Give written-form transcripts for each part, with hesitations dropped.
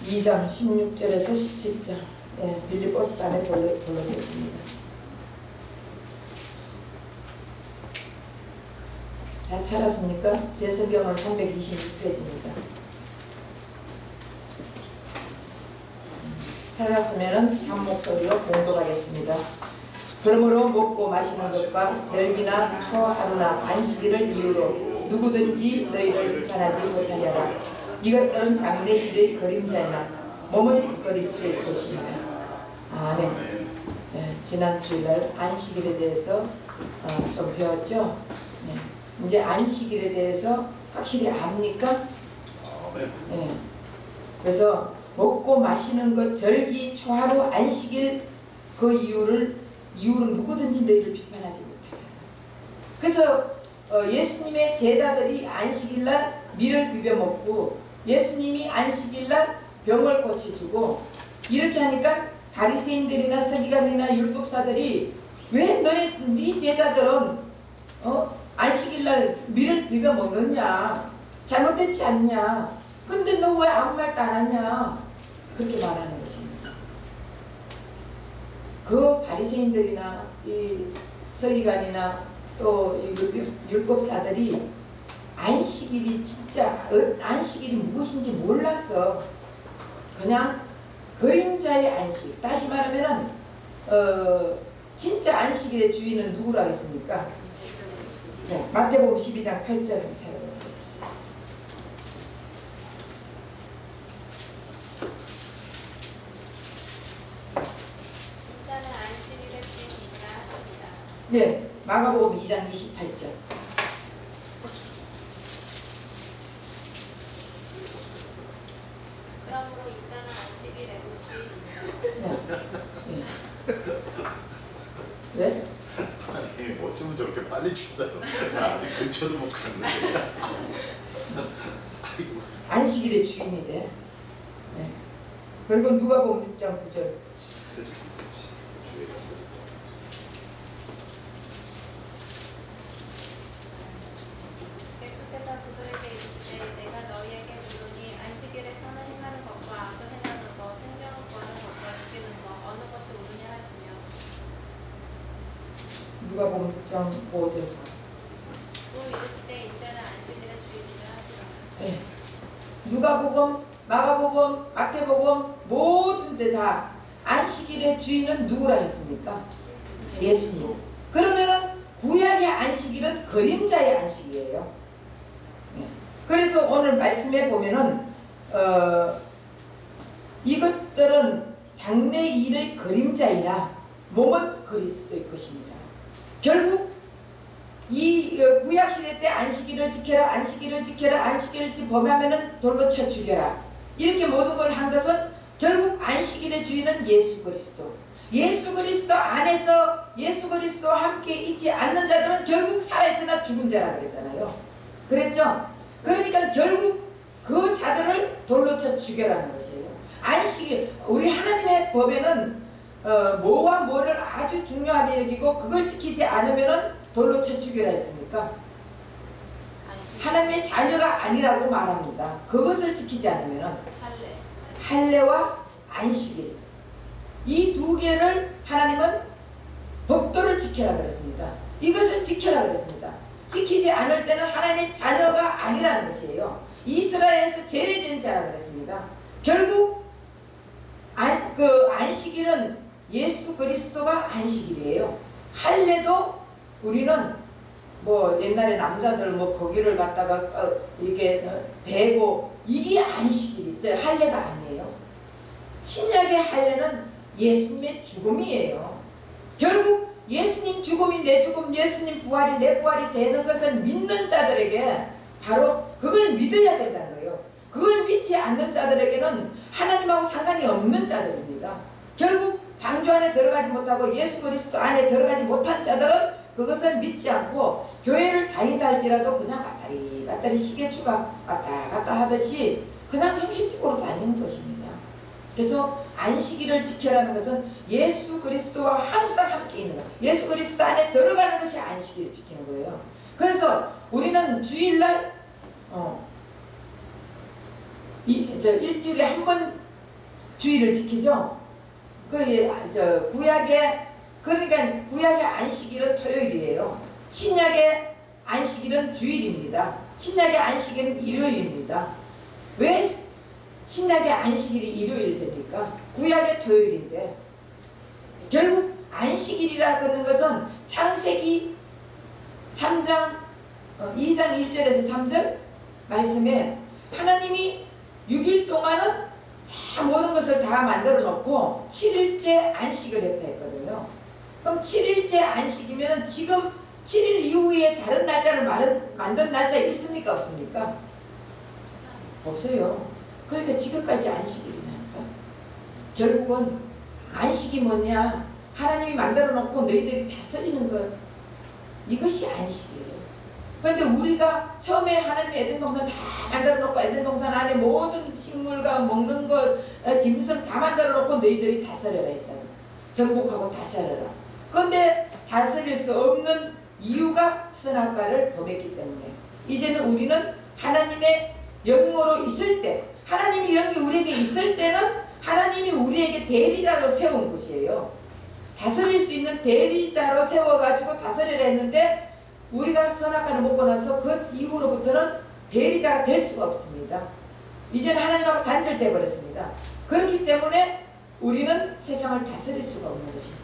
2장 16절에서 17절. 예, 빌립보서 안에 돌려졌습니다. 잘 찾았습니까? 제 성경은 326페이지입니다. 찾았으면 한 목소리로 공독하겠습니다. 그러므로 먹고 마시는 것과 절기나 초하루나 안식일을 이유로 누구든지 너희를 비판하지 못하려라. 이것들은 장래일의 그림자이나 몸을 거리스의 것입니다. 아멘. 네, 지난 주일날 안식일에 대해서 좀 배웠죠. 네, 이제 안식일에 대해서 확실히 압니까? 네, 그래서 먹고 마시는 것, 절기, 초하루, 안식일 그 이유로 누구든지 너희를 비판하지 못하게. 그래서 예수님의 제자들이 안식일날 밀을 비벼 먹고 예수님이 안식일날 병을 고쳐주고 이렇게 하니까 바리새인들이나 서기관이나 율법사들이 왜 네 제자들은 안식일날 밀을 비벼 먹느냐, 잘못됐지 않냐, 근데 너 왜 아무 말도 안 하냐, 그렇게 말하는 것입니다. 그 바리새인들이나 이 서기관이나 또 율법사들이 안식일이 진짜 안식일이 무엇인지 몰랐어. 그냥 그림자의 안식. 다시 말하면은 진짜 안식일의 주인은 누구라 했습니까? 자, 마태복음 12장 8절을 찾아보세요. 인자는 안식일의 주인이니라 하십니다. 네, 마가복음 2장 28절. 그러므로 인자는 안식일의 주인이니라. 네? 아니 어쩌면 저렇게 빨리 친다고. 나 아직 근처도 못 갔는데. 안식일의 주인이래. 네. 그리고 누가복음 6장 9절. 예수께서 그들에게 이르시되 내가 너희에게 이르노니 안식일에 선을 행하는 것과 악을 행하는 것, 생명을 구하는 것과 죽이는 것 어느 것이 옳으냐 하시며 누가복음 6장 5절. 또 이르시되 인자는 안식일의 주인이라 하시라. 네. 누가복음, 마가복음, 마태복음 모든 데 다 안식일의 주인은 누구라 했습니까? 예수님. 그러면은 구약의 안식일은 그림자의 안식이에요. 네. 그래서 오늘 말씀에 보면은 이것들은 장래일의 그림자이라 몸은 그리스도의 것입니다. 결국 이 구약시대 때 안식일을 지켜라, 안식일을 지켜라, 안식일을 범하면은 돌로 쳐 죽여라, 이렇게 모든 걸 한 것은 결국 안식일의 주인은 예수 그리스도. 예수 그리스도 안에서 예수 그리스도와 함께 있지 않는 자들은 결국 살아있으나 죽은 자라 그랬잖아요. 그랬죠? 그러니까 결국 그 자들을 돌로 쳐 죽여라는 것이에요. 안식일, 우리 하나님의 법에는 뭐와 뭐를 아주 중요하게 여기고 그걸 지키지 않으면은 돌로 쳐 죽여라 했습니까? 하나님의 자녀가 아니라고 말합니다. 그것을 지키지 않으면은 할례와 안식일, 이 두 개를 하나님은 법도를 지켜라 그랬습니다. 이것을 지켜라 그랬습니다. 지키지 않을 때는 하나님의 자녀가 아니라는 것이에요. 이스라엘에서 제외된 자라 그랬습니다. 결국 안식일은 예수 그리스도가 안식일이에요. 할례도 우리는 뭐 옛날에 남자들 뭐 거기를 갖다가 이게 대고 이게 안식일이 할례가 아니에요. 신약의 할례는 예수님의 죽음이에요. 결국 예수님 죽음이 내 죽음, 예수님 부활이 내 부활이 되는 것을 믿는 자들에게 바로 그걸 믿어야 된다는 거예요. 그걸 믿지 않는 자들에게는 하나님하고 상관이 없는 자들입니다. 결국 방주 안에 들어가지 못하고 예수 그리스도 안에 들어가지 못한 자들은 그것을 믿지 않고 교회를 다닌다 할지라도 그냥 갔다리 시계추가 왔다 갔다 하듯이 그냥 형식적으로 다니는 것입니다. 그래서 안식일을 지켜라는 것은 예수 그리스도와 항상 함께 있는 것, 예수 그리스도 안에 들어가는 것이 안식일을 지키는 거예요. 그래서 우리는 주일날 일주일에 한 번 주일을 지키죠. 구약의 그러니까 구약의 안식일은 토요일이에요. 신약의 안식일은 주일입니다. 신약의 안식일은 일요일입니다. 왜 신약의 안식일이 일요일 됩니까? 구약의 토요일인데 결국 안식일이라는 것은 창세기 3장 2장 1절에서 3절 말씀에 하나님이 6일 동안은 다 모든 것을 다 만들어 놓고 7일째 안식을 했다 했거든요. 그럼 7일째 안식이면 지금 7일 이후에 다른 날짜를 만든 날짜 있습니까? 없습니까? 없어요. 그러니까 지금까지 안식일이니까. 결국은 안식이 뭐냐? 하나님이 만들어 놓고 너희들이 다스리는 것. 이것이 안식이에요. 그런데 우리가 처음에 하나님이 에덴 동산 다 만들어 놓고 에덴 동산 안에 모든 식물과 먹는 것, 짐승 다 만들어 놓고 너희들이 다스려라 했잖아요. 정복하고 다스려라. 그런데 다스릴 수 없는 이유가 선악과를 범했기 때문에 이제는 우리는 하나님의 영으로 있을 때, 하나님의 영이 우리에게 있을 때는 하나님이 우리에게 대리자로 세운 것이에요. 다스릴 수 있는 대리자로 세워가지고 다스리려 했는데 우리가 선악과를 먹고 나서 그 이후로부터는 대리자가 될 수가 없습니다. 이제는 하나님하고 단절돼 버렸습니다. 그렇기 때문에 우리는 세상을 다스릴 수가 없는 것입니다.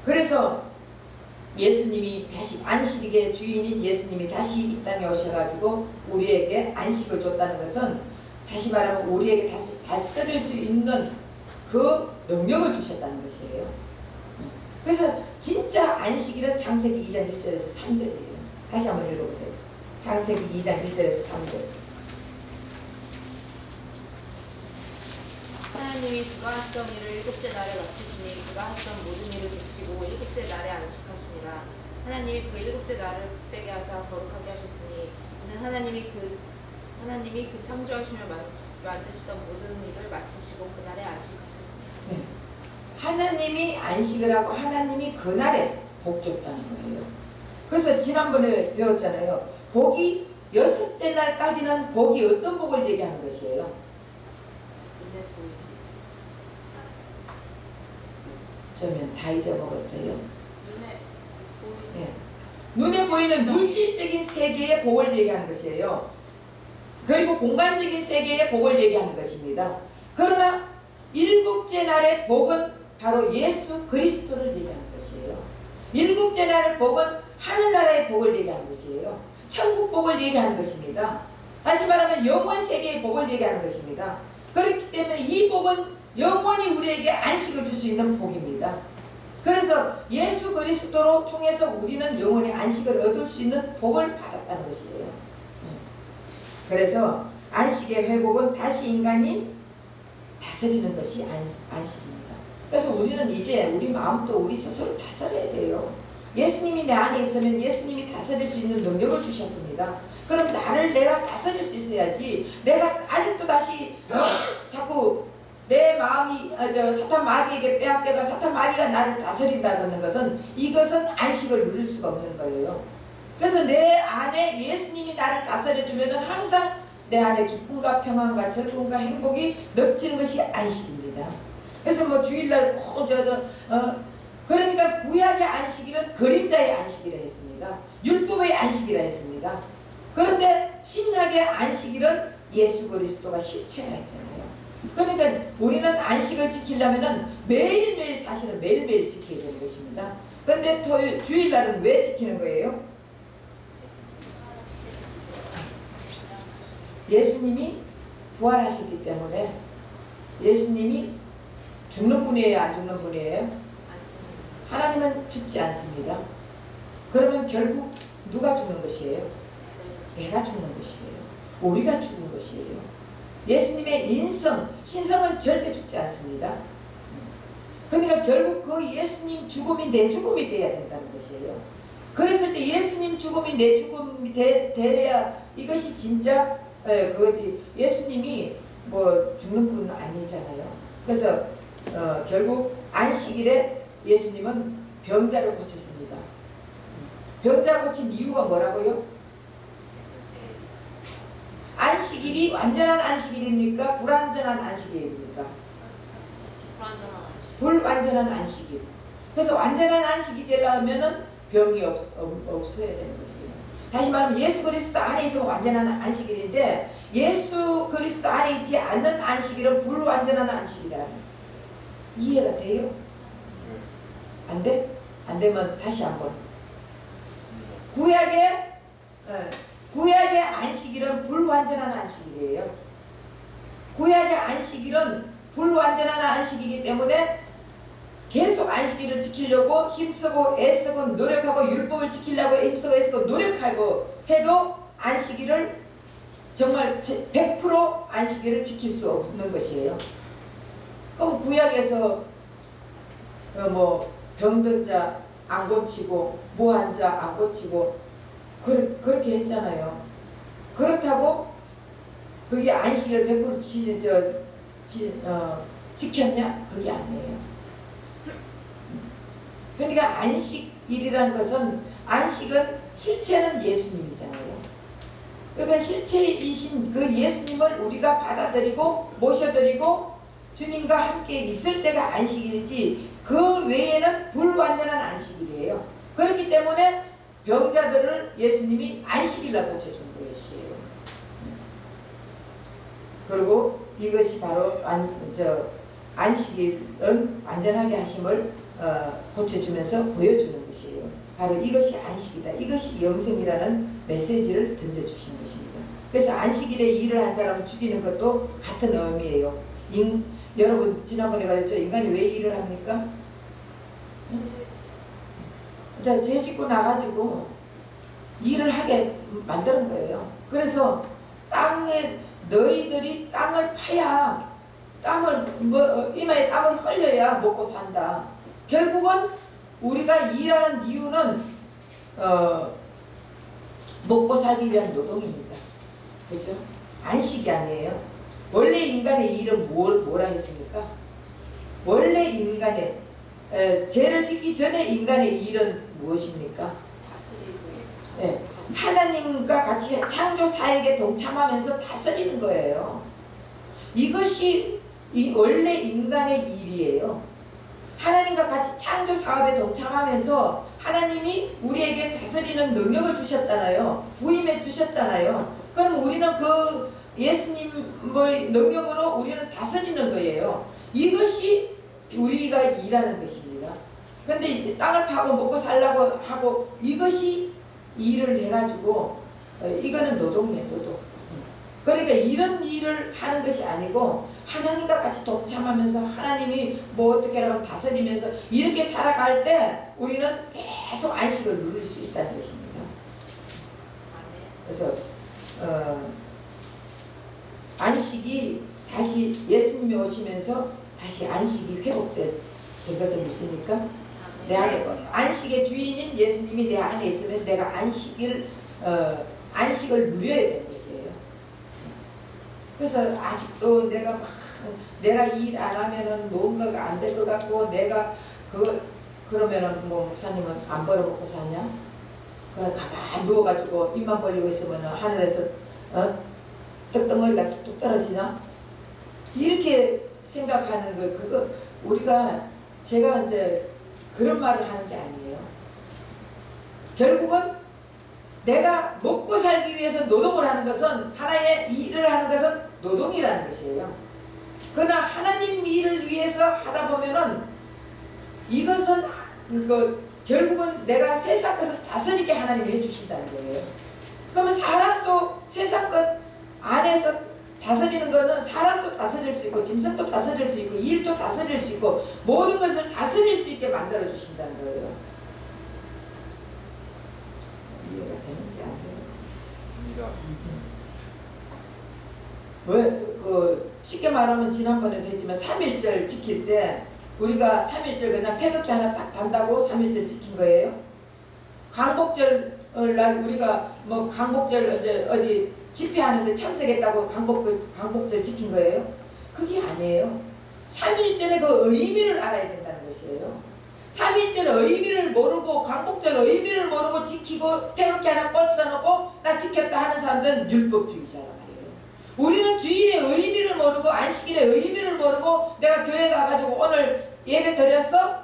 그래서 예수님이 다시 안식의 주인인 예수님이 다시 이 땅에 오셔가지고 우리에게 안식을 줬다는 것은 다시 말하면 우리에게 다시 다스릴 수 있는 그 능력을 주셨다는 것이에요. 그래서 진짜 안식일은 창세기 2장 1절에서 3절이에요. 다시 한번 읽어보세요. 창세기 2장 1절에서 3절. 하나님이 그가 하시던 일을 일곱째 날에 마치시니 그가 하시던 모든 일을 그치고 일곱째 날에 안식하시니라. 하나님이 그 일곱째 날을 복되게 하사 거룩하게 하셨으니 이는 하나님이 그 창조하시며 만드시던 모든 일을 마치시고 그날에 안식하셨습니다. 네. 하나님이 안식을 하고 하나님이 그날에 복 줬다는 거예요. 그래서 지난번에 배웠잖아요. 복이 6째 날까지는 복이 어떤 복을 얘기하는 것이에요? 눈에 보이는 저는 다 잊어먹었어요. 눈에 보이는 네. 눈에 보이는 물질적인 세계의 복을 얘기하는 것이에요. 그리고 공간적인 세계의 복을 얘기하는 것입니다. 그러나 일곱째 날의 복은 바로 예수 그리스도를 얘기하는 것이에요. 일곱째 날의 복은 하늘나라의 복을 얘기하는 것이에요. 천국 복을 얘기하는 것입니다. 다시 말하면 영원 세계의 복을 얘기하는 것입니다. 그렇기 때문에 이 복은 영원히 우리에게 안식을 줄 수 있는 복입니다. 그래서 예수 그리스도로 통해서 우리는 영원히 안식을 얻을 수 있는 복을 받았다는 것이에요. 그래서 안식의 회복은 다시 인간이 다스리는 것이 안식입니다. 그래서 우리는 이제 우리 마음도 우리 스스로 다스려야 돼요. 예수님이 내 안에 있으면 예수님이 다스릴 수 있는 능력을 주셨습니다. 그럼 나를 내가 다스릴 수 있어야지. 내가 아직도 다시 자꾸 내 마음이 사탄 마귀에게 빼앗겨가 사탄 마귀가 나를 다스린다는 것은 이것은 안식을 누릴 수가 없는 거예요. 그래서 내 안에 예수님이 나를 다스려주면 항상 내 안에 기쁨과 평안과 즐거움과 행복이 넘치는 것이 안식입니다. 그래서 뭐 주일날 그러니까 구약의 안식일은 그림자의 안식이라 했습니다. 율법의 안식이라 했습니다. 그런데 신약의 안식일은 예수 그리스도가 실체라 했잖아요. 그러니까 우리는 안식을 지키려면 매일매일 사실은 매일매일 지켜야 되는 것입니다. 그런데 주일날은 왜 지키는 거예요? 예수님이 부활하셨기 때문에. 예수님이 죽는 분이에요? 안 죽는 분이에요? 하나님은 죽지 않습니다. 그러면 결국 누가 죽는 것이에요? 내가 죽는 것이에요. 우리가 죽은 것이에요. 예수님의 인성, 신성은 절대 죽지 않습니다. 그러니까 결국 그 예수님 죽음이 내 죽음이 돼야 된다는 것이에요. 그랬을 때 예수님 죽음이 내 죽음이 돼야 이것이 진짜 그거지. 예수님이 뭐 죽는 분은 아니잖아요. 그래서 결국 안식일에 예수님은 병자를 고쳤습니다. 병자 고친 이유가 뭐라고요? 안식일이 완전한 안식일입니까? 불완전한 안식일입니까? 불완전한 안식. 불완전한 안식일. 그래서 완전한 안식이 되려면은 병이 없어야 되는 것이에요. 다시 말하면 예수 그리스도 안에 있으면 완전한 안식일인데 예수 그리스도 안에 있지 않는 안식일은 불완전한 안식이라. 이해가 돼요? 안 돼? 안 되면 다시 한번. 구약의 안식일은 불완전한 안식일이에요. 구약의 안식일은 불완전한 안식이기 때문에 계속 안식일을 지키려고 힘쓰고 애쓰고 노력하고 율법을 지키려고 힘쓰고 애쓰고 노력하고 해도 안식일을 정말 100% 안식일을 지킬 수 없는 것이에요. 그럼 구약에서 뭐 병든 자 안 고치고 뭐한 자 안 고치고 그렇게 했잖아요. 그렇다고 그게 안식일을 100% 지켰냐? 그게 아니에요. 그러니까 안식일이라는 것은 안식은 실체는 예수님이잖아요. 그러니까 실체이신 그 예수님을 우리가 받아들이고 모셔드리고 주님과 함께 있을 때가 안식일이지 그 외에는 불완전한 안식일이에요. 그렇기 때문에 병자들을 예수님이 안식일날 고쳐준 것이에요. 그리고 이것이 바로 안식일은 완전하게 하심을 고쳐주면서 보여주는 것이에요. 바로 이것이 안식이다. 이것이 영생이라는 메시지를 던져주신 것입니다. 그래서 안식일에 일을 한 사람을 죽이는 것도 같은 의미예요. 여러분 지난번에 가르쳤죠. 인간이 왜 일을 합니까? 자, 죄 짓고 나가지고 일을 하게 만드는 거예요. 그래서 땅에 너희들이 땅을 파야 이마에 땀을 흘려야 먹고 산다. 결국은 우리가 일하는 이유는 먹고 살기 위한 노동입니다. 그죠? 안식이 아니에요. 원래 인간의 일은 뭐라 했습니까? 원래 인간의 죄를 짓기 전에 인간의 일은 무엇입니까? 네, 하나님과 같이 창조 사역에 동참하면서 다스리는 거예요. 이것이 원래 인간의 일이에요. 하나님과 같이 창조 사업에 동참하면서 하나님이 우리에게 다스리는 능력을 주셨잖아요. 부임해 주셨잖아요. 그럼 우리는 그 예수님의 능력으로 우리는 다스리는 거예요. 이것이 우리가 일하는 것입니다. 근데 땅을 파고 먹고 살라고 하고 이것이 일을 해가지고 이거는 노동이에요. 노동. 그러니까 이런 일을 하는 것이 아니고 하나님과 같이 동참하면서 하나님이 뭐 어떻게 하면 다스리면서 이렇게 살아갈 때 우리는 계속 안식을 누릴 수 있다는 것입니다. 그래서 안식이 다시 예수님이 오시면서 다시 안식이 회복된 것을 믿습니까? 내 안에 안식의 주인인 예수님이 내 안에 있으면 내가 안식을 누려야 되는 것이에요. 그래서 아직도 내가 일 안 하면은 뭔가가 안 될 것 같고 내가 그러면은 뭐 목사님은 안 벌어먹고 사냐? 그냥 가만히 누워가지고 입만 벌리고 있으면 하늘에서 떡덩어리가 뚝뚝 떨어지나? 이렇게 생각하는 거 그거 제가 이제 그런 말을 하는 게 아니에요. 결국은 내가 먹고 살기 위해서 노동을 하는 것은 하나의 일을 하는 것은 노동이라는 것이에요. 그러나 하나님 일을 위해서 하다 보면은 이것은 결국은 내가 세상 것을 다스리게 하나님이 해주신다는 거예요. 그러면 사람도 세상 것 안에서 다스리는 거는 사람도 다스릴 수 있고 짐승도 다스릴 수 있고 일도 다스릴 수 있고 모든 것을 다스릴 수 있게 만들어 주신다는 거예요. 이해가 되는지 안 되는지. 왜 쉽게 말하면 지난번에도 했지만 3.1절 지킬 때 우리가 3.1절 그냥 태극기 하나 딱 단다고 3.1절 지킨 거예요. 광복절 날 우리가 뭐 광복절 어디 집회하는데 참석했다고 광복절 지킨 거예요? 그게 아니에요. 3.1절의 그 의미를 알아야 된다는 것이에요. 3.1절 의미를 모르고 광복절 의미를 모르고 지키고 태극기 하나 꽂아놓고 나 지켰다 하는 사람들은 율법주의자란 말이에요. 우리는 주일의 의미를 모르고 안식일의 의미를 모르고 하고 내가 교회 가가지고 오늘 예배 드렸어?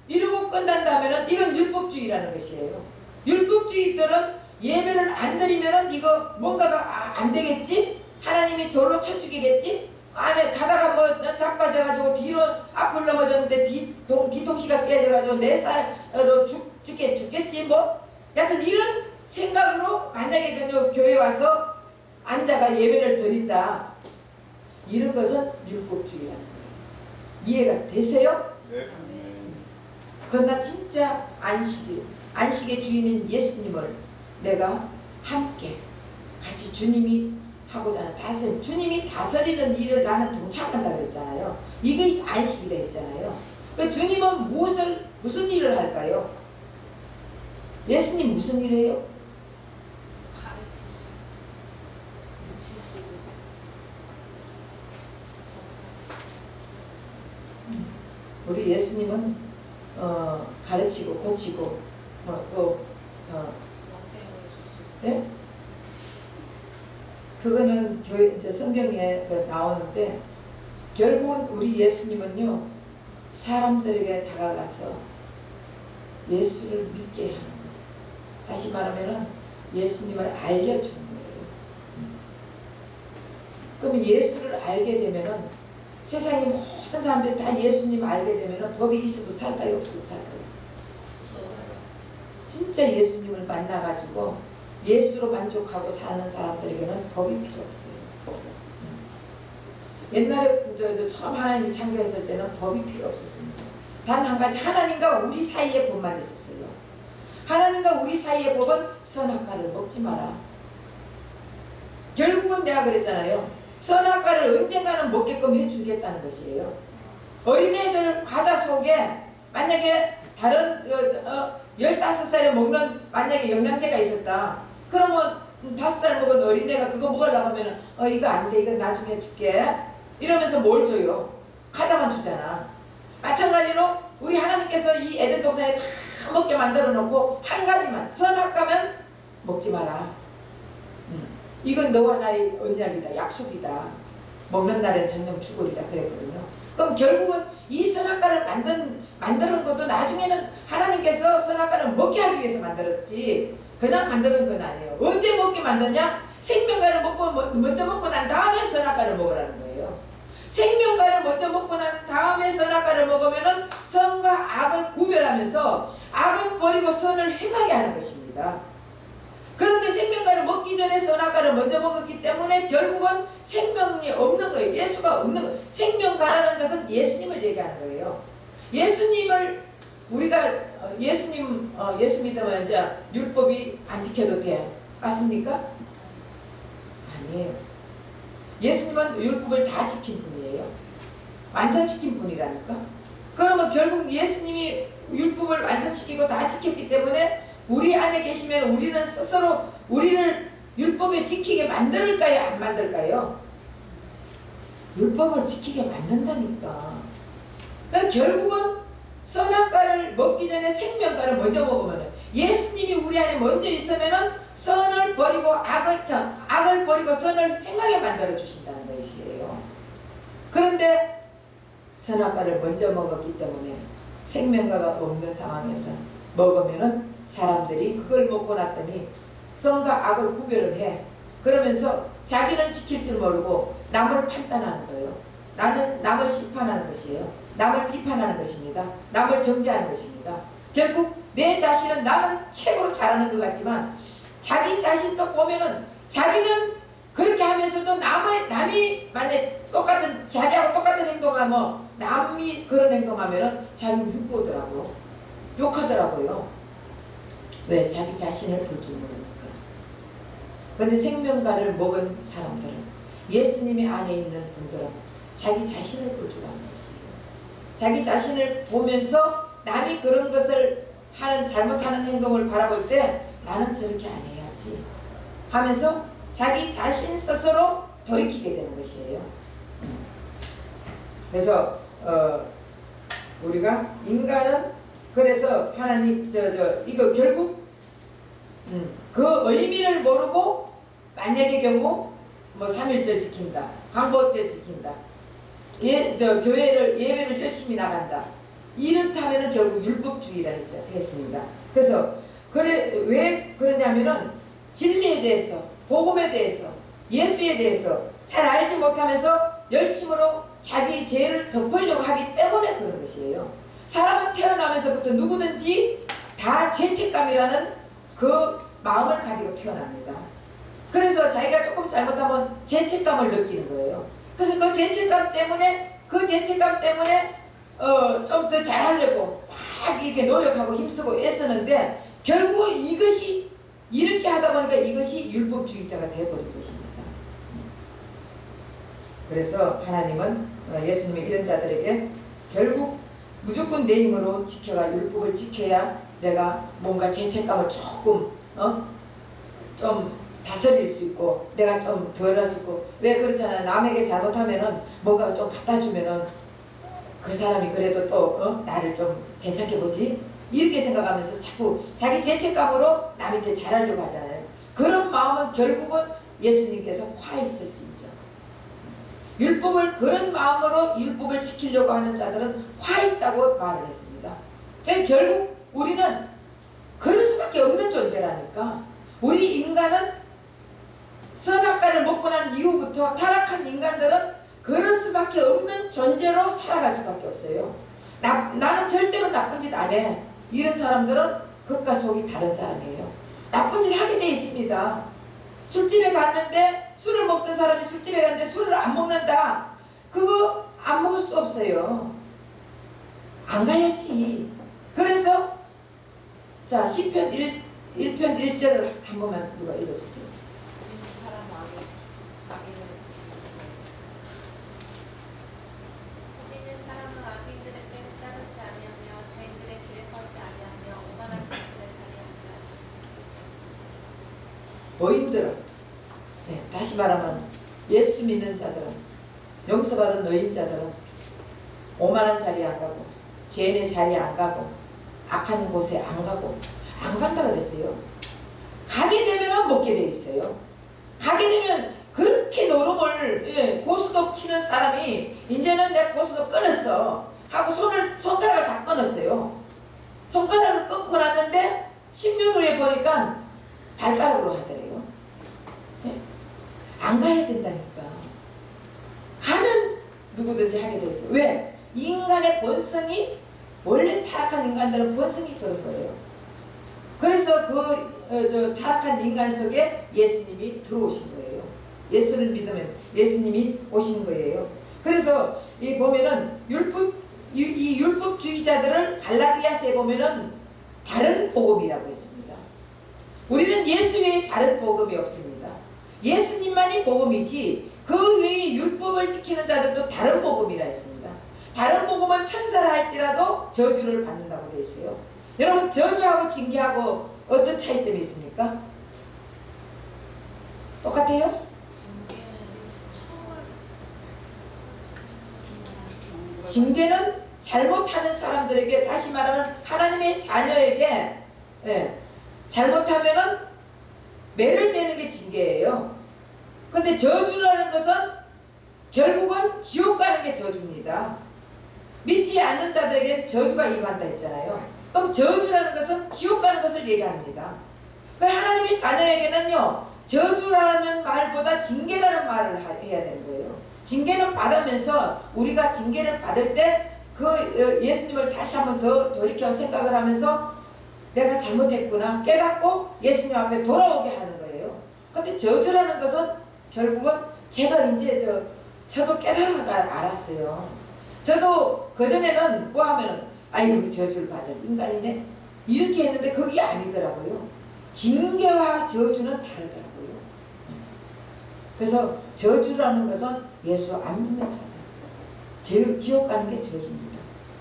이러고 끝난다면은 이건 율법주의라는 것이에요. 율법주의들은 예배를 안 드리면은 이거 뭔가가 안 되겠지? 하나님이 돌로 쳐 죽이겠지? 안에 가다가 뭐 자빠져가지고 뒤로 앞을 넘어졌는데 뒤통수가 깨져가지고 내 쌀로 죽겠지 뭐? 여하튼 이런 생각으로 만약에 교회 와서 앉아가 예배를 드린다. 이런 것은 율법주의라는 거예요. 이해가 되세요? 네. 그러나 진짜 안식의 주인인 예수님을 내가 함께 같이 주님이 하고자 하는 주님이 다스리는 일을 나는 동참한다 그랬잖아요. 이게 안식이라 했잖아요. 그러니까 주님은 무슨 일을 할까요? 예수님 무슨 일 해요? 가르치시고 묻히시고 우리 예수님은 가르치고 고치고 또 영생해 주시고 네? 그거는 교회 이제 성경에 나오는데 결국은 우리 예수님은요 사람들에게 다가가서 예수를 믿게 하는 거예요. 다시 말하면은 예수님을 알려주는 거예요. 그러면 예수를 알게 되면은 세상의 모든 사람들이 다 예수님 알게 되면은 법이 있어도 살까요 없어도 살까요? 진짜 예수님을 만나가지고 예수로 만족하고 사는 사람들에게는 법이 필요 없어요. 옛날에 저 처음 하나님이 창조했을 때는 법이 필요 없었습니다. 단 한 가지 하나님과 우리 사이에 법만 있었어요. 하나님과 우리 사이의 법은 선악과를 먹지 마라. 결국은 내가 그랬잖아요. 선악과를 언젠가는 먹게끔 해주겠다는 것이에요. 어린애들 과자 속에 만약에 다른 15살에 먹는 만약에 영양제가 있었다. 그러면 5살 먹은 어린애가 그거 먹으려고 하면은 이거 안 돼. 이거 나중에 줄게. 이러면서 뭘 줘요? 과자만 주잖아. 마찬가지로 우리 하나님께서 이 에덴 동산에 다 먹게 만들어 놓고 한 가지만 선악과면 먹지 마라. 이건 너와 나의 언약이다. 약속이다. 먹는 날엔 정령 죽으리라 그랬거든요. 그럼 결국은 이 선악과를 만드는 것도 나중에는 하나님께서 선악과를 먹게 하기 위해서 만들었지 그냥 만드는 건 아니에요. 언제 먹게 만드냐? 생명과를 먼저 먹고 난 다음에 선악과를 먹으라는 거예요. 생명과를 먼저 먹고 난 다음에 선악과를 먹으면은 선과 악을 구별하면서 악을 버리고 선을 행하게 하는 것입니다. 그런데 생명과를 먹기 전에 선악과를 먼저 먹었기 때문에 결국은 생명이 없는 거예요. 예수가 없는 거예요. 생명과라는 것은 예수님을 얘기하는 거예요. 예수님을 우리가 예수 믿으면 이제 율법이 안 지켜도 돼. 맞습니까? 아니에요. 예수님은 율법을 다 지킨 분이에요. 완성시킨 분이라니까. 그러면 결국 예수님이 율법을 완성시키고 다 지켰기 때문에 우리 안에 계시면 우리는 스스로 우리를 율법에 지키게 만들까요? 안 만들까요? 율법을 지키게 만든다니까. 그러니까 결국은 선악과를 먹기 전에 생명과를 먼저 먹으면 예수님이 우리 안에 먼저 있으면 선을 버리고 악을 버리고 선을 행하게 만들어 주신다는 것이에요. 그런데 선악과를 먼저 먹었기 때문에 생명과가 없는 상황에서 먹으면은 사람들이 그걸 먹고 났더니 선과 악을 구별을 해. 그러면서 자기는 지킬 줄 모르고 남을 판단하는 거예요. 나는 남을 심판하는 것이에요. 남을 비판하는 것입니다. 남을 정죄하는 것입니다. 결국 내 자신은 나는 최고로 잘하는 것 같지만 자기 자신도 보면은 자기는 그렇게 하면서도 남이 만약 자기하고 똑같은 행동하면 남이 그런 행동하면은 자기는 욕보더라고요. 욕하더라고요. 왜? 자기 자신을 볼 줄 모르니까. 그런데 생명과를 먹은 사람들은 예수님의 안에 있는 분들은 자기 자신을 볼 줄 아는 것이에요. 자기 자신을 보면서 남이 그런 것을 하는 잘못하는 행동을 바라볼 때 나는 저렇게 안 해야지 하면서 자기 자신 스스로 돌이키게 되는 것이에요. 그래서 우리가 인간은 그래서 하나님 이거 결국 그 의미를 모르고 만약의 경우 뭐 3.1절 지킨다, 광복절 지킨다. 교회를 예배를 열심히 나간다. 이렇다면은 결국 율법주의라 했습니다. 그래서 왜 그러냐면은 진리에 대해서, 복음에 대해서, 예수에 대해서 잘 알지 못하면서 열심으로 자기 죄를 덮으려고 하기 때문에 그런 것이에요. 사람은 태어나면서부터 누구든지 다 죄책감이라는 그 마음을 가지고 태어납니다. 그래서 자기가 조금 잘못하면 죄책감을 느끼는 거예요. 그래서 그 죄책감 때문에 좀 더 잘하려고 막 이렇게 노력하고 힘쓰고 애쓰는데 결국은 이것이 이렇게 하다 보니까 이것이 율법주의자가 되어버린 것입니다. 그래서 하나님은 예수님의 이런 자들에게 결국 무조건 내 힘으로 지켜가 율법을 지켜야 내가 뭔가 죄책감을 조금 좀 다스릴 수 있고 내가 좀 덜어지고 왜 그렇잖아요. 남에게 잘못하면은 뭔가 좀 갖다 주면은 그 사람이 그래도 또 나를 좀 괜찮게 보지 이렇게 생각하면서 자꾸 자기 죄책감으로 남한테 잘하려고 하잖아요. 그런 마음은 결국은 예수님께서 화했을진저 율법을 그런 마음으로 율법을 지키려고 하는 자들은 화있다고 말을 했습니다. 그러니까 결국 우리는 그럴 수밖에 없는 존재라니까. 우리 인간은 선악과를 먹고 난 이후부터 타락한 인간들은 그럴 수밖에 없는 존재로 살아갈 수밖에 없어요. 나는 절대로 나쁜 짓 안 해. 이런 사람들은 겉과 속이 다른 사람이에요. 나쁜 짓 하게 돼 있습니다. 술집에 갔는데 술을 먹던 사람이 술집에 갔는데 술을 안 먹는다. 그거 안 먹을 수 없어요. 안 가야지. 그래서 자 시편 1편 1절을 한 번만 누가 읽어주세요. 우리는 사람은 악인들의 꾀를 따르지 아니하며 죄인들의 길에 서지 아니하며 오만한 자들의 자리에 앉지 노인들은 다시 말하면 예수 믿는 자들은 용서받은 노인자들은 오만한 자리에 안 가고 죄인의 자리에 안 가고 악한 곳에 안 가고 안 간다 그랬어요. 가게 되면 먹게 돼 있어요. 가게 되면 그렇게 노름을 고스톱 치는 사람이 이제는 내가 고스톱 끊었어 하고 손가락을 다 끊었어요. 손가락을 끊고 났는데 10년 후에 보니까 발가락으로 하더래요. 안 가야 된다니까. 가면 누구든지 하게 돼 있어요. 왜? 인간의 본성이 원래 타락한 인간들은 본성이 그런 거예요. 그래서 타락한 인간 속에 예수님이 들어오신 거예요. 예수를 믿으면 예수님이 오신 거예요. 그래서 이 보면은 이 율법주의자들을 갈라디아서에 보면은 다른 복음이라고 했습니다. 우리는 예수 외에 다른 복음이 없습니다. 예수님만이 복음이지 그 외에 율법을 지키는 자들도 다른 복음이라 했습니다. 다른 복음은 천사라 할지라도 저주를 받는다고 되어 있어요. 여러분 저주하고 징계하고 어떤 차이점이 있습니까? 똑같아요? 징계는 잘못하는 사람들에게 다시 말하면 하나님의 자녀에게 잘못하면은 매를 대는 게 징계예요. 근데 저주라는 것은 결국은 지옥 가는 게 저주입니다. 믿지 않는 자들에게 저주가 임한다 했잖아요. 그럼 저주라는 것은 지옥 가는 것을 얘기합니다. 그러니까 하나님의 자녀에게는요 저주라는 말보다 징계라는 말을 해야 되는 거예요. 징계는 받으면서 우리가 징계를 받을 때 그 예수님을 다시 한번 더 돌이켜 생각을 하면서 내가 잘못했구나 깨닫고 예수님 앞에 돌아오게 하는 거예요. 근데 저주라는 것은 결국은 제가 이제 저도 깨달아가 알았어요. 저도 그전에는 뭐 하면은 아유 저주를 받을 인간이네 이렇게 했는데 그게 아니더라고요. 징계와 저주는 다르더라고요. 그래서 저주라는 것은 예수 안 믿는 자들 지옥 가는 게 저주입니다.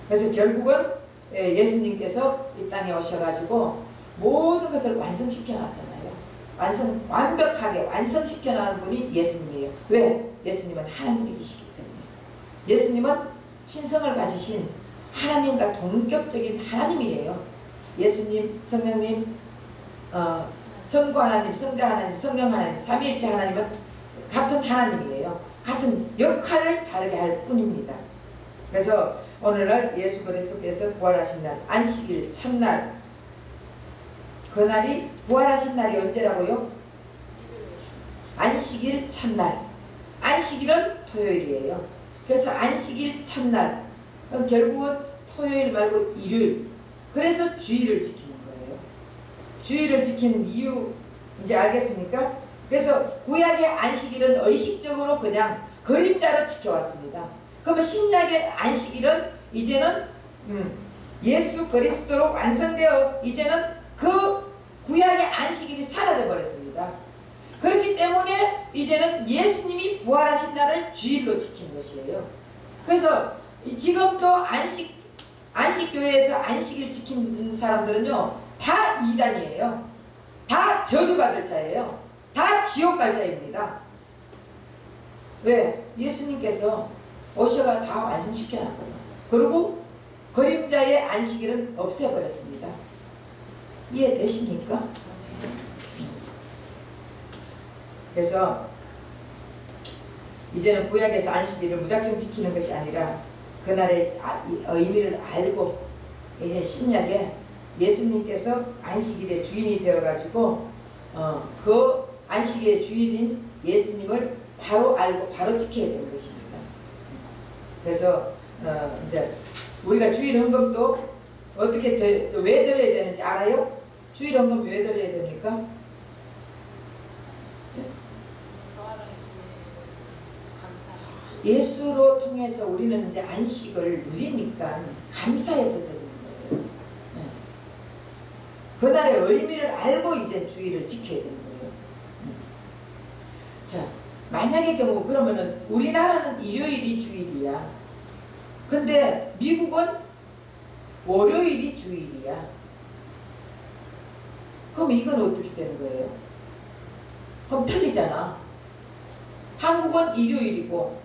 그래서 결국은 예수님께서 이 땅에 오셔가지고 모든 것을 완성시켜 놨잖아요. 완벽하게 완성시켜 놓은 분이 예수님이에요. 왜? 예수님은 하나님이시기 때문에. 예수님은 신성을 가지신 하나님과 동격적인 하나님이에요. 예수님, 성령님, 성부 하나님, 성자 하나님, 성령 하나님, 삼위일체 하나님은 같은 하나님이에요. 같은 역할을 다르게 할 뿐입니다. 그래서 오늘날 예수 그리스도께서 부활하신 날, 안식일 첫날, 그날이 부활하신 날이 언제라고요? 안식일 첫날. 안식일은 토요일이에요. 그래서 안식일 첫날, 그럼 결국은 토요일 말고 일요일. 그래서 주일을 지키는 거예요. 주일을 지키는 이유 이제 알겠습니까? 그래서 구약의 안식일은 의식적으로 그냥 그림자로 지켜왔습니다. 그러면 신약의 안식일은 이제는 예수 그리스도로 완성되어 이제는 그 구약의 안식일이 사라져 버렸습니다. 그렇기 때문에 이제는 예수님이 부활하신 날을 주일로 지키는 것이에요. 그래서 지금도 안식교회에서 안식일 지키는 사람들은요, 다 이단이에요. 다 저주받을 자예요. 다 지옥 갈 자입니다. 왜? 예수님께서 오셔가 다 완성시켜놨거든요. 그리고 그림자의 안식일은 없애버렸습니다. 이해되십니까? 그래서 이제는 구약에서 안식일을 무작정 지키는 것이 아니라 그날의 의미를 알고 이제 신약에 예수님께서 안식일의 주인이 되어가지고 그 안식일의 주인인 예수님을 바로 알고 바로 지켜야 되는 것입니다. 그래서 이제 우리가 주일 헌금도 어떻게 왜 드려야 되는지 알아요? 주일 헌금 왜 드려야 됩니까? 예수로 통해서 우리는 이제 안식을 누리니까 감사해서 드리는 거예요. 네. 그날의 의미를 알고 이제 주일을 지켜야 되는 거예요. 자, 만약의 경우 그러면은 우리나라는 일요일이 주일이야. 근데 미국은 월요일이 주일이야. 그럼 이건 어떻게 되는 거예요? 그럼 틀리잖아. 한국은 일요일이고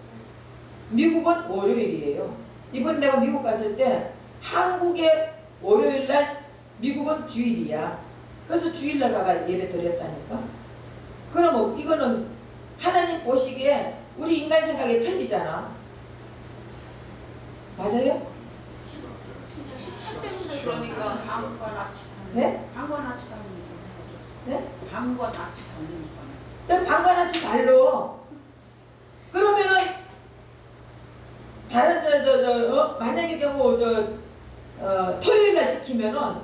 미국은 월요일이에요. 이번 내가 미국 갔을 때 한국의 월요일날 미국은 주일이야. 그래서 주일날 가가 예배 드렸다니까. 그럼 이거는 하나님 보시기에 우리 인간 생각에 틀리잖아. 맞아요? 시차 때문에 그러니까 밤과 낮이 네? 밤과 낮이 다르니까. 네? 밤과 낮이 다르니까. 또 밤과 낮이 달러. 그러면은 다른 만약의 경우 토요일날 지키면은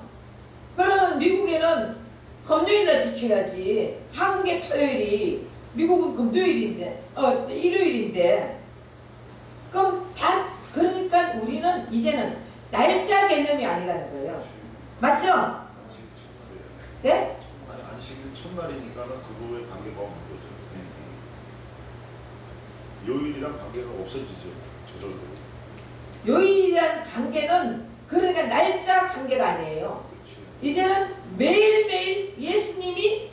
그러면 미국에는 금요일날 지켜야지. 한국의 토요일이 미국은 금요일인데 일요일인데 그럼 다 그러니까 우리는 이제는 날짜 개념이 아니라는 거예요. 맞죠? 안식일 첫날이에요. 네? 아니, 안식일 첫날이니까 그거에 관계가 없는 거죠. 요일이랑 관계가 없어지죠. 저절로. 요일이란 관계는 그러니까 날짜 관계가 아니에요. 그렇지. 이제는 매일매일 예수님이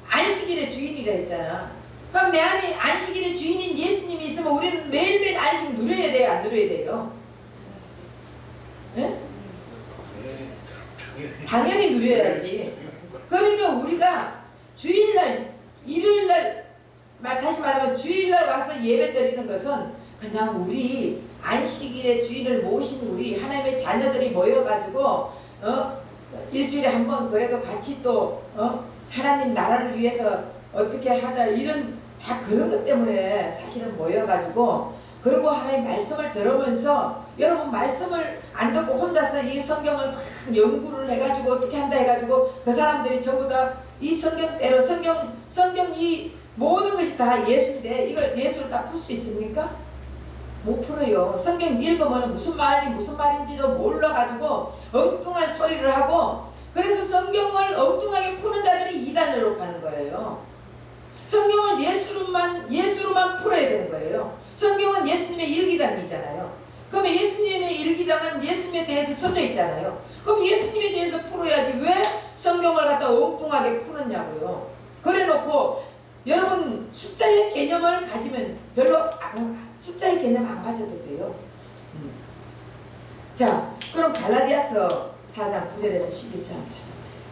안식일의 주인이라 했잖아. 그럼 내 안에 안식일의 주인인 예수님이 있으면 우리는 매일매일 안식 누려야 돼요? 안 누려야 돼요? 네? 당연히 누려야지. 그러니까 우리가 주일날, 일요일날, 다시 말하면 주일날 와서 예배 드리는 것은 그냥 우리 안식일의 주인을 모신 우리 하나님의 자녀들이 모여가지고 일주일에 한 번 그래도 같이 또 하나님 나라를 위해서 어떻게 하자 이런 다 그런 것 때문에 사실은 모여가지고 그리고 하나님 말씀을 들으면서 여러분 말씀을 안 듣고 혼자서 이 성경을 막 연구를 해가지고 어떻게 한다 해가지고 그 사람들이 전부 다 이 성경대로 성경 이 모든 것이 다 예수인데 이걸 예수를 다 풀 수 있습니까? 못 풀어요. 성경 읽으면 무슨 말인지도 몰라가지고 엉뚱한 소리를 하고 그래서 성경을 엉뚱하게 푸는 자들이 이단으로 가는 거예요. 성경을 예수로만 풀어야 되는 거예요. 성경은 예수님의 일기장이잖아요. 그러면 예수님의 일기장은 예수님에 대해서 써져 있잖아요. 그럼 예수님에 대해서 풀어야지 왜 성경을 갖다 엉뚱하게 푸느냐고요. 그래 놓고 여러분 숫자의 개념을 가지면 별로 숫자의 개념 안 가져도 돼요. 자, 그럼 갈라디아서 4장 9절에서 11절 한번 찾아보세요.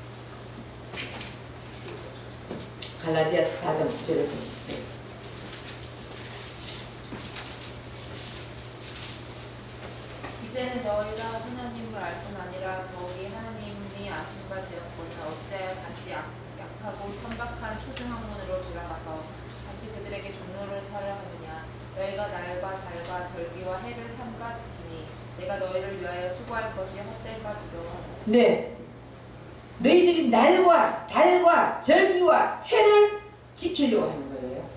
갈라디아서 4장 9절에서 10절. 이제는 너희가 하나님을 알 뿐 아니라 더욱이 하나님이 아신 바 되었거늘 어찌하여 다시 약하고 천박한 초등학문으로 돌아가서 다시 그들에게 종로를 타려 하느냐. 너희가 날과 달과 절기와 해를 삼가 지키니 내가 너희를 위하여 수고할 것이 헛될까 두려워하노라. 네. 너희들이 날과 달과 절기와 해를 지키려고 하는 거예요.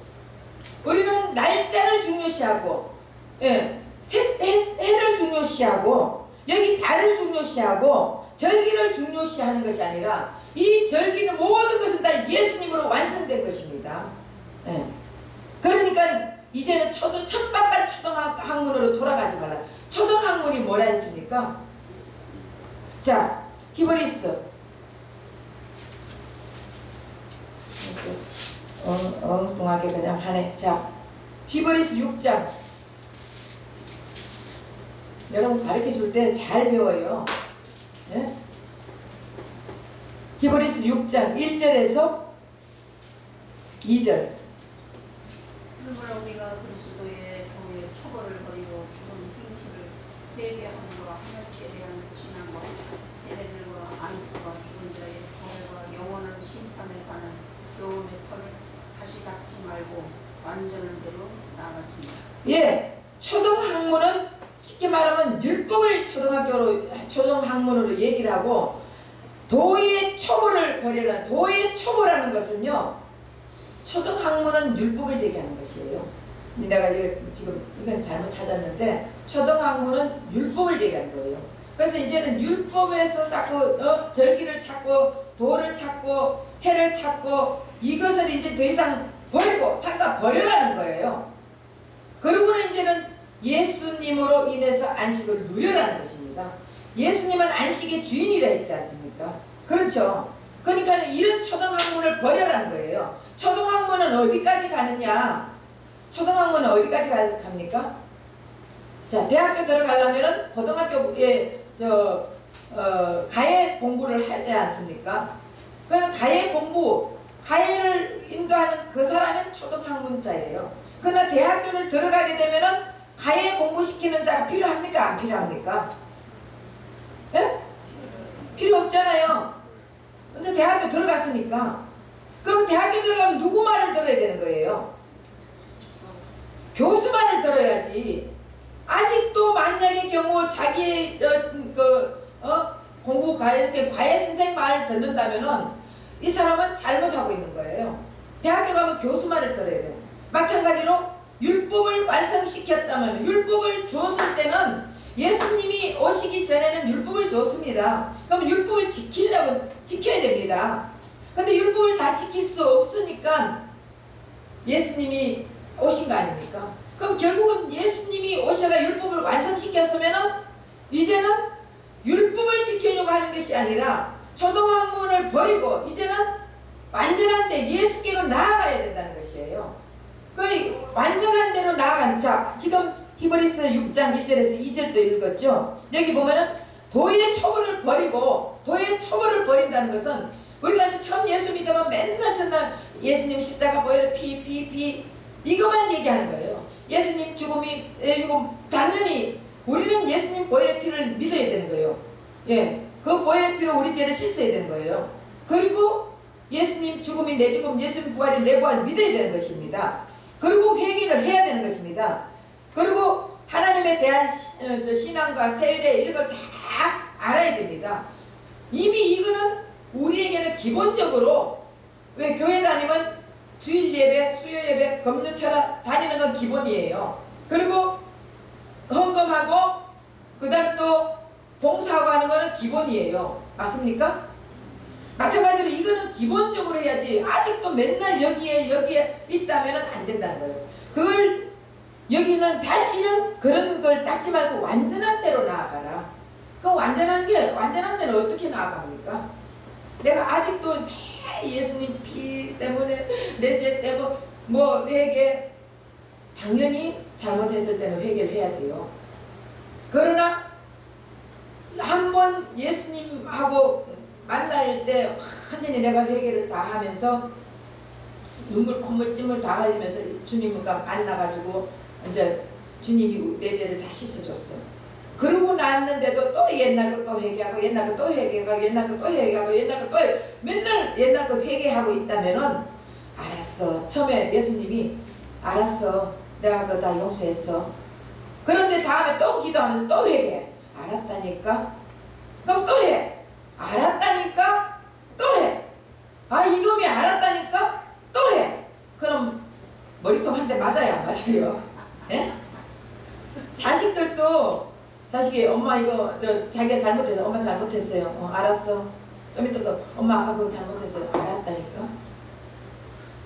우리는 날짜를 중요시하고, 예, 해를 중요시하고, 여기 달을 중요시하고, 절기를 중요시하는 것이 아니라, 이 절기는 모든 것은 다 예수님으로 완성된 것입니다. 예. 그러니까 이제는 천박한 초등학문으로 돌아가지 말라. 초등학문이 뭐라 했습니까? 자, 히브리서 엉뚱하게 그냥 하네. 자, 히브리서 6장. 여러분 가르쳐 줄 때 잘 배워요. 예? 히브리서 6장 1절에서 2절. 그러므로 우리가 그리스도의 도의 초벌을 버리고 죽은 행실을 회개함으로 하나님께 대한 신앙과 세례들과 안수와 죽은 자의 부활과 영원한 심판에 관한 교훈의 털을 다시 닦지 말고 완전한 대로 나아가십니다. 예, 초등학문은 쉽게 말하면 율법을 초등학문으로 얘기를 하고, 도의 초벌을 버리라. 도의 초벌하는 것은요, 초등학문은 율법을 얘기하는 것이에요. 내가 지금 이건 잘못 찾았는데, 초등학문은 율법을 얘기하는 거예요. 그래서 이제는 율법에서 자꾸 절기를 찾고 도를 찾고 해를 찾고, 이것을 이제 더 이상 버리고 삼가 버려라는 거예요. 그러고는 이제는 예수님으로 인해서 안식을 누려라는 것입니다. 예수님은 안식의 주인이라 했지 않습니까? 그렇죠. 그러니까 이런 초등학문을 버려라는 거예요. 초등학문은 어디까지 가느냐? 초등학문은 어디까지 갑니까? 자, 대학교 들어가려면은 고등학교에 가해 공부를 하지 않습니까? 그러면 가해를 인도하는 그 사람은 초등학문자예요. 그러나 대학교를 들어가게 되면은 가해 공부시키는 자가 필요합니까? 안 필요합니까? 예? 필요 없잖아요. 근데 대학교 들어갔으니까. 그럼 대학교 들어가면 누구 말을 들어야 되는 거예요? 교수 말을 들어야지. 아직도 만약의 경우 자기의 공부 과외 선생 말을 듣는다면은 이 사람은 잘못하고 있는 거예요. 대학교 가면 교수 말을 들어야 돼요. 마찬가지로 율법을 완성시켰다면, 율법을 줬을 때는 예수님이 오시기 전에는 율법을 줬습니다. 그럼 율법을 지켜야 됩니다. 근데 율법을 다 지킬 수 없으니까 예수님이 오신 거 아닙니까? 그럼 결국은 예수님이 오셔가 율법을 완성시켰으면은 이제는 율법을 지키려고 하는 것이 아니라 초등학문을 버리고 이제는 완전한 데 예수께로 나아가야 된다는 것이에요. 그 완전한 대로 나아가는, 자, 지금 히브리서 6장 1절에서 2절도 읽었죠. 여기 보면은 도의 초벌을 버리고, 도의 초벌을 버린다는 것은 우리가 이제 처음 예수 믿으면 맨날 첫날 예수님 십자가 보혈의 피 이것만 얘기하는 거예요. 예수님 죽음 당연히 우리는 예수님 보혈의 피를 믿어야 되는 거예요. 예, 그 보혈의 피로 우리 죄를 씻어야 되는 거예요. 그리고 예수님 죽음이 내 죽음, 예수님 부활이 내 부활을 믿어야 되는 것입니다. 그리고 회개를 해야 되는 것입니다. 그리고 하나님에 대한 신앙과 세례 이런 걸 다 알아야 됩니다. 이미 이거는 우리에게는 기본적으로, 왜 교회 다니면 주일 예배, 수요 예배, 금요철 다니는 건 기본이에요. 그리고 헌금하고 그 다음 또 봉사하고 하는 거는 기본이에요. 맞습니까? 마찬가지로 이거는 기본적으로 해야지, 아직도 맨날 여기에 있다면 안 된다는 거예요. 그걸 여기는 다시는 그런 걸 닦지 말고 완전한 대로 나아가라. 그 완전한 데는 어떻게 나아갑니까? 내가 아직도 매일 예수님 피 때문에 내 죄 때문에 뭐 회개, 당연히 잘못했을 때는 회개를 해야 돼요. 그러나 한번 예수님하고 만날 때 완전히 내가 회개를 다 하면서 눈물 콧물 찜을 다 흘리면서 주님과 만나가지고 이제 주님이 내 죄를 다 씻어줬어. 그러고 났는데도 또 옛날 거 또 회개하고 옛날 거 또 회개하고 옛날 거 또 회개하고 옛날 거 또 맨날 옛날 거 회개하고 있다면은 알았어. 처음에 예수님이 알았어. 내가 그거 다 용서했어. 그런데 다음에 또 기도하면서 또 회개해. 알았다니까? 그럼 또 해. 알았다니까? 또 해. 아 이놈이 알았다니까? 또 해. 그럼 머리통 한 대 맞아야 안 맞아요? 예? 자식들도 자식이 엄마 이거 자기가 잘못해서 엄마 잘못했어요. 알았어. 좀 이따 또 엄마 아까 그거 잘못했어요. 알았다니까.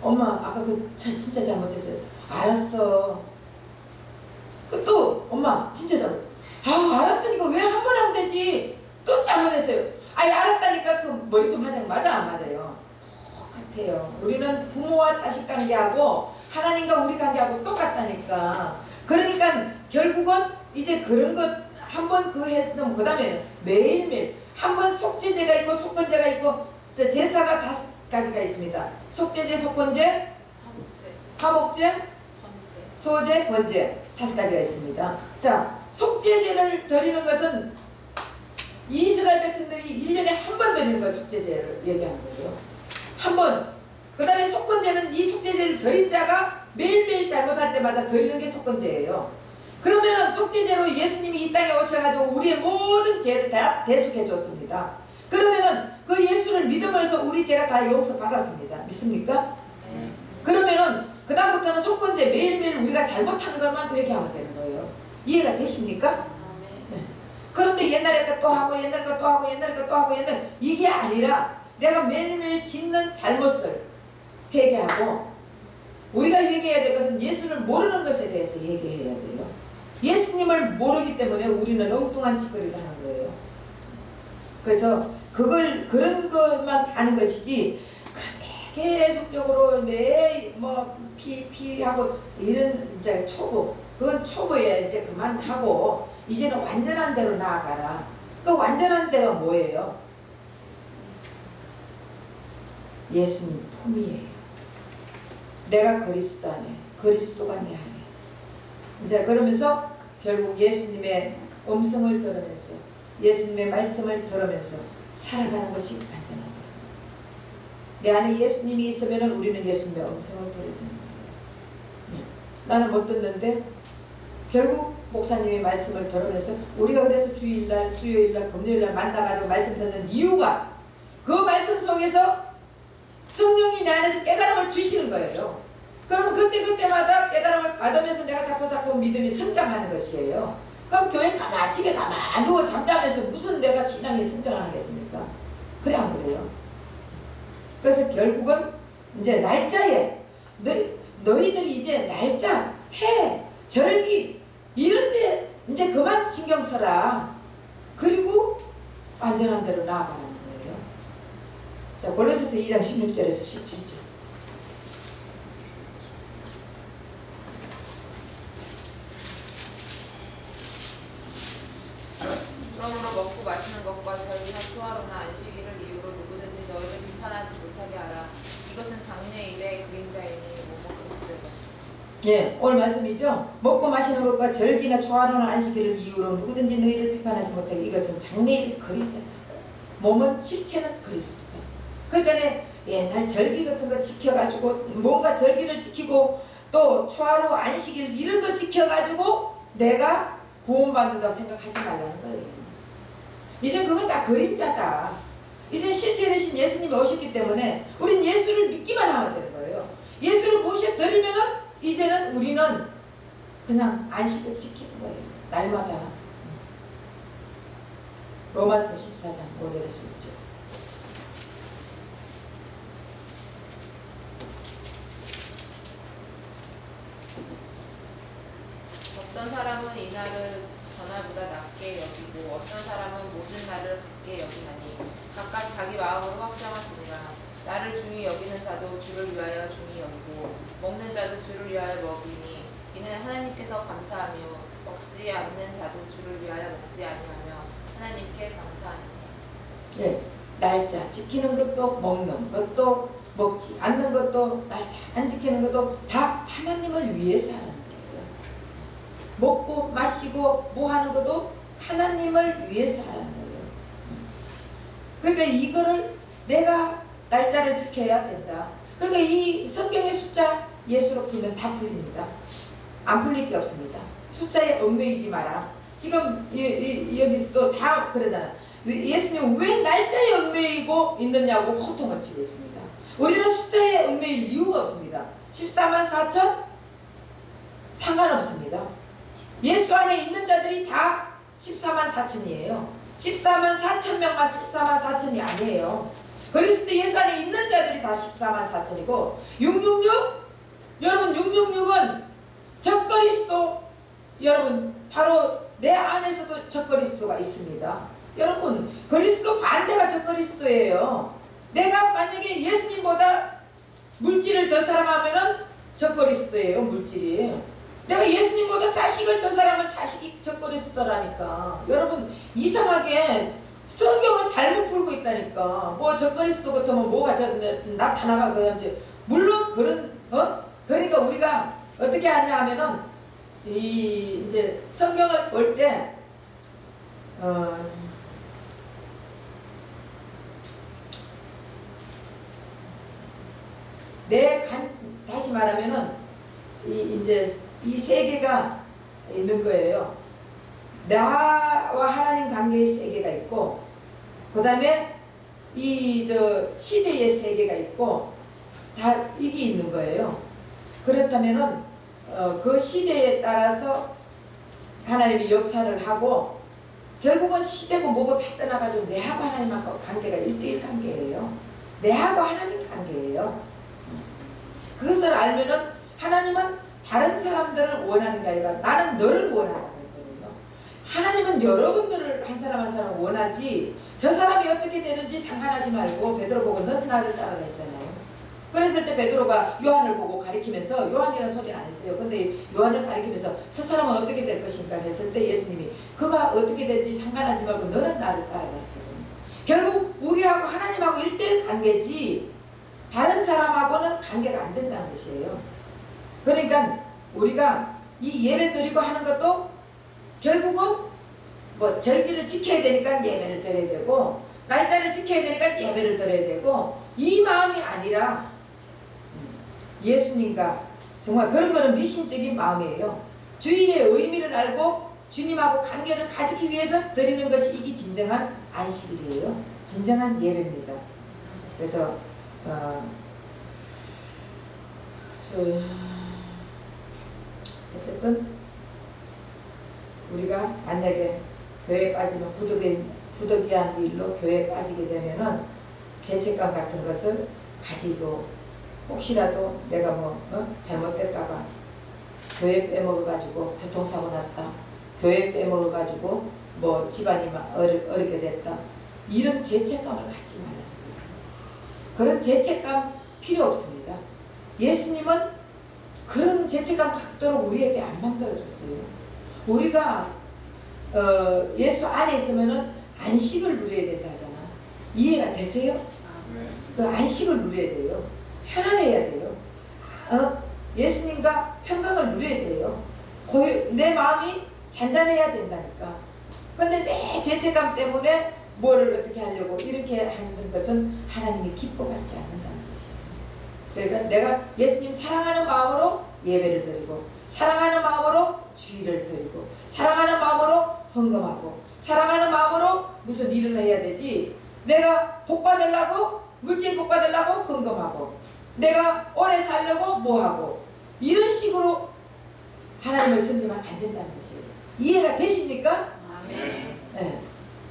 엄마 아까 그거 진짜 잘못했어요. 알았어. 그 또 엄마 진짜 잘못. 알았다니까 왜 한 번 하면 되지. 또 잘못했어요. 알았다니까. 그 머리통 한 대 맞아 안 맞아요? 똑같아요. 우리는 부모와 자식 관계하고 하나님과 우리 관계하고 똑같다니까. 그러니까 결국은 이제 그런 것 한 번 그거 했으면 그 다음에 매일매일 한 번 속죄제가 있고 속건제가 있고 제사가 5가지가 있습니다. 속죄제, 속건제, 화목제, 소제, 번제 5가지가 있습니다. 자, 속죄제를 드리는 것은 이스라엘 백성들이 1년에 한 번 드리는 거 속죄제를 얘기하는 거예요. 한 번. 그 다음에 속건제는 이 속죄제를 드린 자가 매일매일 잘못할 때마다 드리는 게 속건제예요. 그러면은 속죄제로 예수님이 이 땅에 오셔가지고 우리의 모든 죄를 다 대속해 줬습니다. 그러면은 그 예수를 믿음으로써 우리 죄가 다 용서받았습니다. 믿습니까? 네. 그러면은 그 다음부터는 속건제 매일매일 우리가 잘못하는 것만 회개하면 되는 거예요. 이해가 되십니까? 네. 그런데 옛날에 거 또 하고 옛날 거 또 하고 옛날 거 또 하고 옛날 이게 아니라 내가 매일매일 짓는 잘못을 회개하고 우리가 회개해야 될 것은 예수를 모르는 것에 대해서 회개해야 돼요. 예수님을 모르기 때문에 우리는 엉뚱한 짓거리를 하는 거예요. 그래서 그런 것만 하는 것이지 계속적으로 피하고 이런 이제 초보 그건 초보에 이제 그만하고 이제는 완전한 대로 나아가라. 그 완전한 데가 뭐예요? 예수님 품이에요. 내가 그리스도 안에 그리스도가 내 안에 이제 그러면서 결국 예수님의 음성을 들으면서 예수님의 말씀을 들으면서 살아가는 것이 완전하다. 내 안에 예수님이 있으면 우리는 예수님의 음성을 들어야 되는 거예요. 나는 못 듣는데 결국 목사님의 말씀을 들으면서 우리가 그래서 주일날 수요일날 금요일날 만나가지고 말씀 듣는 이유가 그 말씀 속에서 성령이 내 안에서 깨달음을 주시는 거예요. 그러면 그때마다 깨달음을 받으면서 내가 자꾸 믿음이 성장하는 것이에요. 그럼 교회 집에 가만 누워 잠자면서 무슨 내가 신앙이 성장을 하겠습니까? 그래 안 그래요? 그래서 결국은 이제 날짜에 너희들이 이제 날짜, 해, 절기 이런데 이제 그만 신경 써라. 그리고 완전한 대로 나아가는 거예요. 자, 골로새서 2장 16절에서 17절. 그러므로 먹고 마시는 것과 절기나 수화로나 안식일을 이유로 누구든지 너희를 비판하지 못하게 하라. 이것은 장래일의 그림자이니 뭐뭐 그리스도의 것이다. 예, 오늘 말씀이죠. 먹고 마시는 것과 절기나 초하루나 안식일을 이유로 누구든지 너희를 비판하지 못하게 이것은 장래일의 그림자다. 몸은 실체는 그리스도다. 그러니까 옛날 절기 같은 거 지켜가지고 뭔가 절기를 지키고 또 초하루 안식일 이런 거 지켜가지고 내가 구원받는다고 생각하지 말라는 거예요. 이제 그건 다 그림자다. 이제 실체 대신 예수님이 오셨기 때문에 우린 예수를 믿기만 하면 되는 거예요. 예수를 모셔드리면은 이제는 우리는 그냥 안식을 지키는 거예요. 날마다. 로마서 14장 5절에서 6절. 어떤 사람은 이날을 전날보다 낮게 여기고 어떤 사람은 모든 날을 같게 여기나니 각각 자기 마음으로 확정하시니라. 나를 중히 여기는 자도 주를 위하여 중히 여기고 먹는 자도 주를 위하여 먹이니 이는 하나님께서 감사하며 먹지 않는 자도 주를 위하여 먹지 아니하며 하나님께 감사하니라. 예, 날짜 지키는 것도 먹는 것도 먹지 않는 것도 날짜 안 지키는 것도 다 하나님을 위해서 하는 거예요. 먹고 마시고 뭐 하는 것도 하나님을 위해서 하는 거예요. 그러니까 이거를 내가 날짜를 지켜야 된다. 그러니까 이 성경의 숫자 예수로 풀면 다 풀립니다. 안 풀릴 게 없습니다. 숫자에 얽매이지 마라. 지금 여기서 또 다 그러잖아. 예수님 왜 날짜에 얽매이고 있느냐고 호통을 치고 있습니다. 우리는 숫자에 얽매일 이유가 없습니다. 14만 4천? 상관없습니다. 예수 안에 있는 자들이 다 14만 4천이에요. 14만 4천 명만 14만 4천이 아니에요. 그리스도 예수 안에 있는 자들이 다 14만 4천이고 666? 여러분 666은 적그리스도, 여러분 바로 내 안에서도 적그리스도가 있습니다. 여러분 그리스도 반대가 적그리스도예요. 내가 만약에 예수님보다 물질을 더 사랑하면은 적그리스도예요. 물질이. 내가 예수님보다 자식을 더 사랑하면 자식이 적그리스도라니까. 여러분 이상하게 성경을 잘못 풀고 있다니까. 뭐 적그리스도 같으면 뭐가 나타나가 그런지. 물론 그러니까 우리가 어떻게 하냐 하면은 이제 성경을 볼 때 다시 말하면은 이제 이 세계가 있는 거예요. 나와 하나님 관계의 세계가 있고, 그 다음에 시대의 세계가 있고, 다 이게 있는 거예요. 그렇다면은 그 시대에 따라서 하나님이 역사를 하고, 결국은 시대고 뭐고 다 떠나가지고 내하고 하나님하고 관계가 1대1 관계예요. 내하고 하나님 관계예요. 그것을 알면은 하나님은 다른 사람들을 원하는 게 아니라 나는 너를 원한다고 했거든요. 하나님은 여러분들을 한 사람 한 사람 원하지, 저 사람이 어떻게 되든지 상관하지 말고 베드로 보고 너는 나를 따르라 했잖아요. 그랬을 때 베드로가 요한을 보고 가리키면서, 요한이라는 소리는 안 했어요. 근데 요한을 가리키면서 저 사람은 어떻게 될 것인가 했을 때 예수님이 그가 어떻게 되든지 상관하지 말고 너는 나를 따르라 했거든요. 결국 우리하고 하나님하고 1대1 관계지 다른 사람하고는 관계가 안 된다는 것이에요. 그러니까 우리가 이 예배 드리고 하는 것도 결국은 뭐 절기를 지켜야 되니까 예배를 드려야 되고, 날짜를 지켜야 되니까 예배를 드려야 되고, 이 마음이 아니라 예수님과 정말 그런 거는 미신적인 마음이에요. 주일의 의미를 알고 주님하고 관계를 가지기 위해서 드리는 것이 이게 진정한 안식일이에요. 진정한 예배입니다. 그래서 어쨌든 우리가 만약에 교회에 빠지면 부득이한 일로 교회에 빠지게 되면은 죄책감 같은 것을 가지고, 혹시라도 내가 잘못될까봐 교회 빼먹어가지고 교통사고 났다, 교회 빼먹어가지고 뭐 집안이 어렵게 됐다, 이런 죄책감을 갖지 말라. 그런 죄책감 필요 없습니다. 예수님은 그런 죄책감 갖도록 우리에게 안 만들어줬어요. 우리가 예수 안에 있으면은 안식을 누려야 된다 하잖아. 이해가 되세요? 그 안식을 누려야 돼요. 편안해야 돼요. 예수님과 평강을 누려야 돼요. 내 마음이 잔잔해야 된다니까. 근데 내 죄책감 때문에 뭐를 어떻게 하려고 이렇게 하는 것은 하나님이 기뻐받지 않는다는 것이에요. 그러니까 내가 예수님 사랑하는 마음으로 예배를 드리고, 사랑하는 마음으로 주일을 드리고, 사랑하는 마음으로 헌금하고, 사랑하는 마음으로 무슨 일을 해야 되지. 내가 복 받으려고, 물질 복 받으려고 헌금하고, 내가 오래 살려고 뭐하고, 이런 식으로 하나님을 섬기면 안 된다는 것이에요. 이해가 되십니까? 아멘. 네.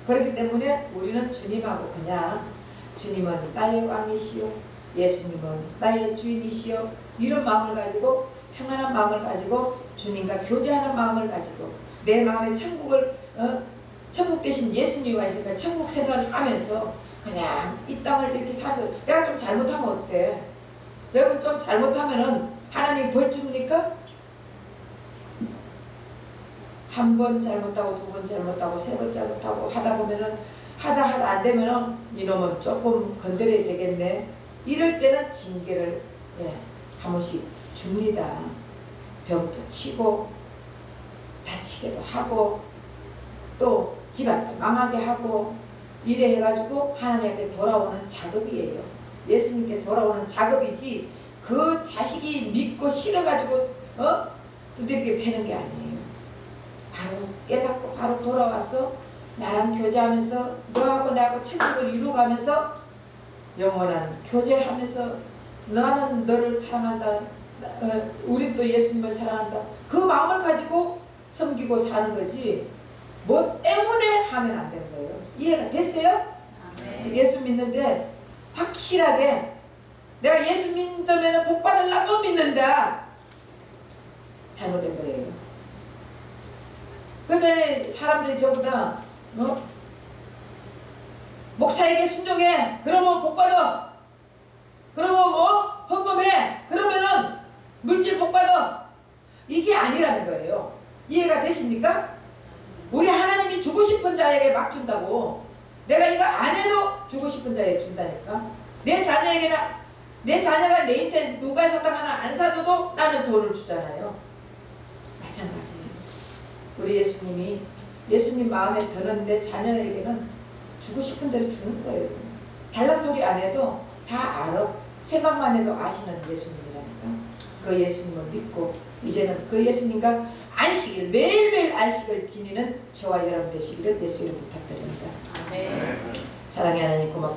그렇기 때문에 우리는 주님하고 그냥, 주님은 나의 왕이시오, 예수님은 나의 주인이시오, 이런 마음을 가지고, 평안한 마음을 가지고, 주님과 교제하는 마음을 가지고, 내 마음에 천국 대신 예수님이 와 있으니까 천국 생활을 하면서 그냥 이 땅을 이렇게 살고, 내가 좀 잘못하면 어때? 여러분 좀 잘못하면은 하나님이 벌 줍니까? 한 번 잘못하고, 두 번 잘못하고, 세 번 잘못하고 하다 보면은 하다 안 되면은 이놈은 조금 건드려야 되겠네. 이럴 때는 징계를 한 번씩 줍니다. 병도 치고 다치기도 하고 또 집안 망하게 하고 이래 해가지고 하나님께 돌아오는 작업이에요. 예수님께 돌아오는 작업이지 그 자식이 믿고 싫어가지고 두들겨 패는 게 아니에요. 바로 깨닫고 바로 돌아와서 나랑 교제하면서 너하고 나하고 천국을 이루어가면서 영원한 교제하면서 나는 너를 사랑한다. 우린 또 예수님을 사랑한다. 그 마음을 가지고 섬기고 사는 거지 뭐 때문에 하면 안 되는 거예요. 이해가 됐어요? 아멘. 예수 믿는데 확실하게 내가 예수 믿으면 복 받으려고 믿는다. 잘못된 거예요. 그러니까 사람들이 저보다 목사에게 순종해. 그러면 복 받아. 그러고 뭐 헌금해. 그러면은 물질 복 받아. 이게 아니라는 거예요. 이해가 되십니까? 우리 하나님이 주고 싶은 자에게 막 준다고. 내가 이거 안 해도 주고 싶은 자에게 준다니까. 내 자녀에게나 내 자녀가 내 인생 누가 사탕 하나 안 사줘도 나는 돈을 주잖아요. 마찬가지예요. 우리 예수님이 예수님 마음에 드는 내 자녀에게는 주고 싶은 대로 주는 거예요. 달라 소리 안 해도 다 알아. 생각만 해도 아시는 예수님이라니까. 그 예수님을 믿고 이제는 그 예수님과 안식일 매일매일 안식을 지니는 저와 여러분 되시기를 예수 이름 부탁드립니다. 아멘. 사랑의 하나님 고맙고